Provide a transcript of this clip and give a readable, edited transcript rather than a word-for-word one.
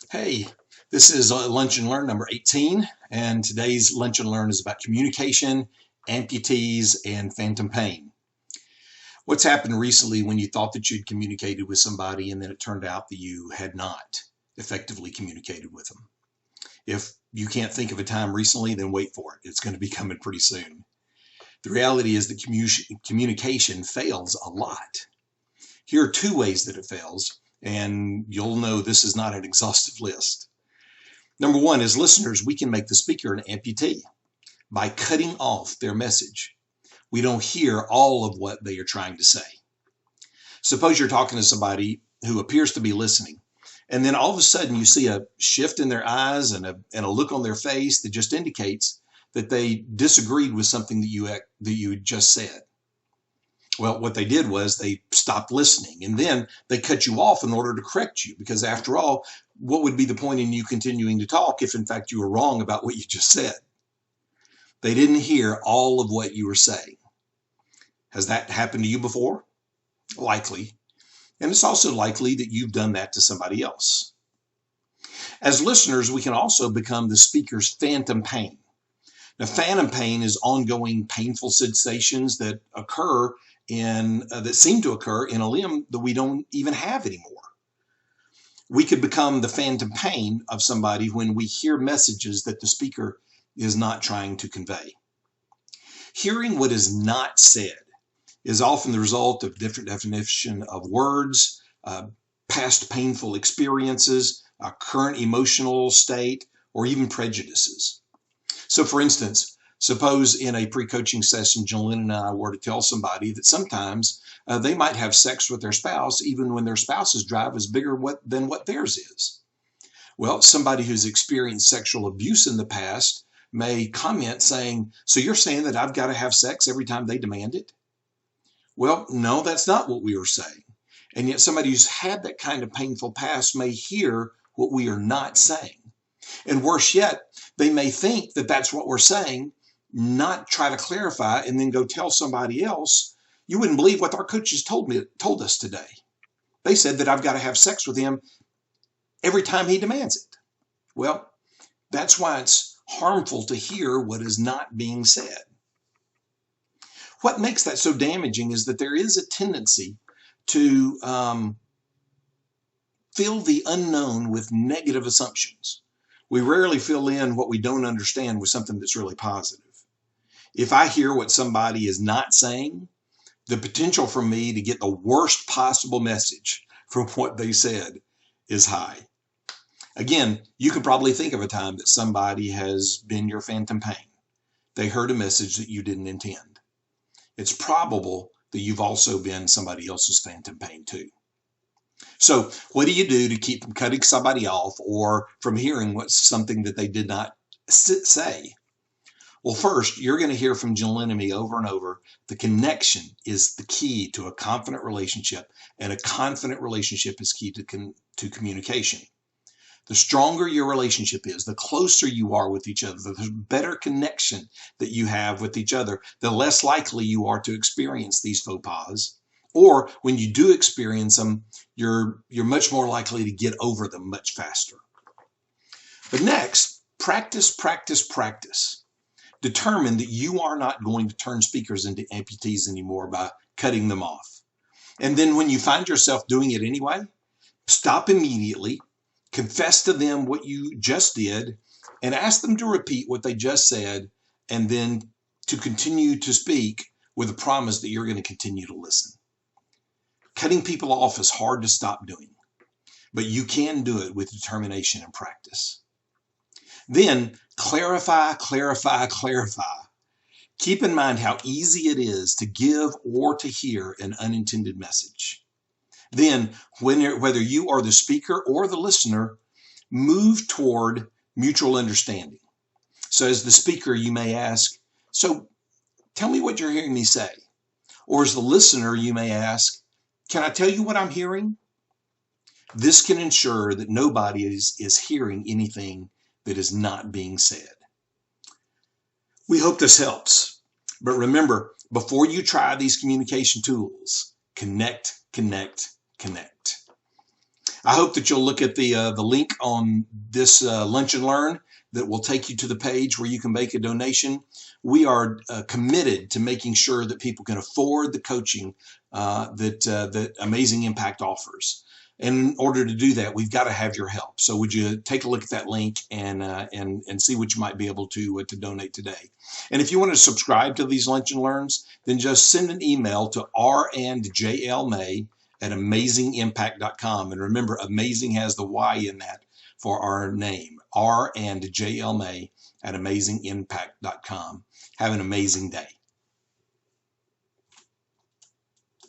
Hey, this is Lunch and Learn number 18, and today's Lunch and Learn is about communication, amputees, and phantom pain. What's happened recently when you thought that you'd communicated with somebody and then it turned out that you had not effectively communicated with them? If you can't think of a time recently, then wait for it. It's going to be coming pretty soon. The reality is that communication fails a lot. Here are two ways that it fails, and you'll know this is not an exhaustive list. Number one, as listeners, we can make the speaker an amputee by cutting off their message. We don't hear all of what they are trying to say. Suppose you're talking to somebody who appears to be listening, and then all of a sudden you see a shift in their eyes and a look on their face that just indicates that they disagreed with something that you just said. Well, what they did was they stopped listening, and then they cut you off in order to correct you, because after all, what would be the point in you continuing to talk if in fact you were wrong about what you just said? They didn't hear all of what you were saying. Has that happened to you before? Likely. And it's also likely that you've done that to somebody else. As listeners, we can also become the speaker's phantom pain. Now, phantom pain is ongoing painful sensations that seem to occur in a limb that we don't even have anymore. We could become the phantom pain of somebody when we hear messages that the speaker is not trying to convey. Hearing what is not said is often the result of different definition of words, past painful experiences, a current emotional state, or even prejudices. So for instance, suppose in a pre-coaching session, Jolene and I were to tell somebody that sometimes they might have sex with their spouse even when their spouse's drive is bigger than what theirs is. Well, somebody who's experienced sexual abuse in the past may comment saying, "So you're saying that I've got to have sex every time they demand it?" Well, no, that's not what we were saying. And yet somebody who's had that kind of painful past may hear what we are not saying. And worse yet, they may think that that's what we're saying, not try to clarify, and then go tell somebody else, "You wouldn't believe what our coaches told us today. They said that I've got to have sex with him every time he demands it." Well, that's why it's harmful to hear what is not being said. What makes that so damaging is that there is a tendency to fill the unknown with negative assumptions. We rarely fill in what we don't understand with something that's really positive. If I hear what somebody is not saying, the potential for me to get the worst possible message from what they said is high. Again, you could probably think of a time that somebody has been your phantom pain. They heard a message that you didn't intend. It's probable that you've also been somebody else's phantom pain too. So what do you do to keep from cutting somebody off or from hearing something that they did not say? Well, first, you're going to hear from Jolene and me over and over. The connection is the key to a confident relationship, and a confident relationship is key to communication. The stronger your relationship is, the closer you are with each other, the better connection that you have with each other, the less likely you are to experience these faux pas. Or when you do experience them, you're much more likely to get over them much faster. But next, practice, practice, practice. Determine that you are not going to turn speakers into amputees anymore by cutting them off. And then when you find yourself doing it anyway, stop immediately, confess to them what you just did, and ask them to repeat what they just said, and then to continue to speak with a promise that you're going to continue to listen. Cutting people off is hard to stop doing, but you can do it with determination and practice. Then clarify, clarify, clarify. Keep in mind how easy it is to give or to hear an unintended message. Then, whether you are the speaker or the listener, move toward mutual understanding. So as the speaker, you may ask, "So tell me what you're hearing me say." Or as the listener, you may ask, "Can I tell you what I'm hearing?" This can ensure that nobody is hearing anything that is not being said. We hope this helps. But remember, before you try these communication tools, connect, connect, connect. I hope that you'll look at the link on this Lunch and Learn that will take you to the page where you can make a donation. We are committed to making sure that people can afford the coaching that Amazing Impact offers. And in order to do that, we've got to have your help. So would you take a look at that link and see what you might be able to donate today? And if you want to subscribe to these Lunch and Learns, then just send an email to randjlmay@amazingimpact.com. And remember, amazing has the Y in that for our name, randjlmay@amazingimpact.com. Have an amazing day.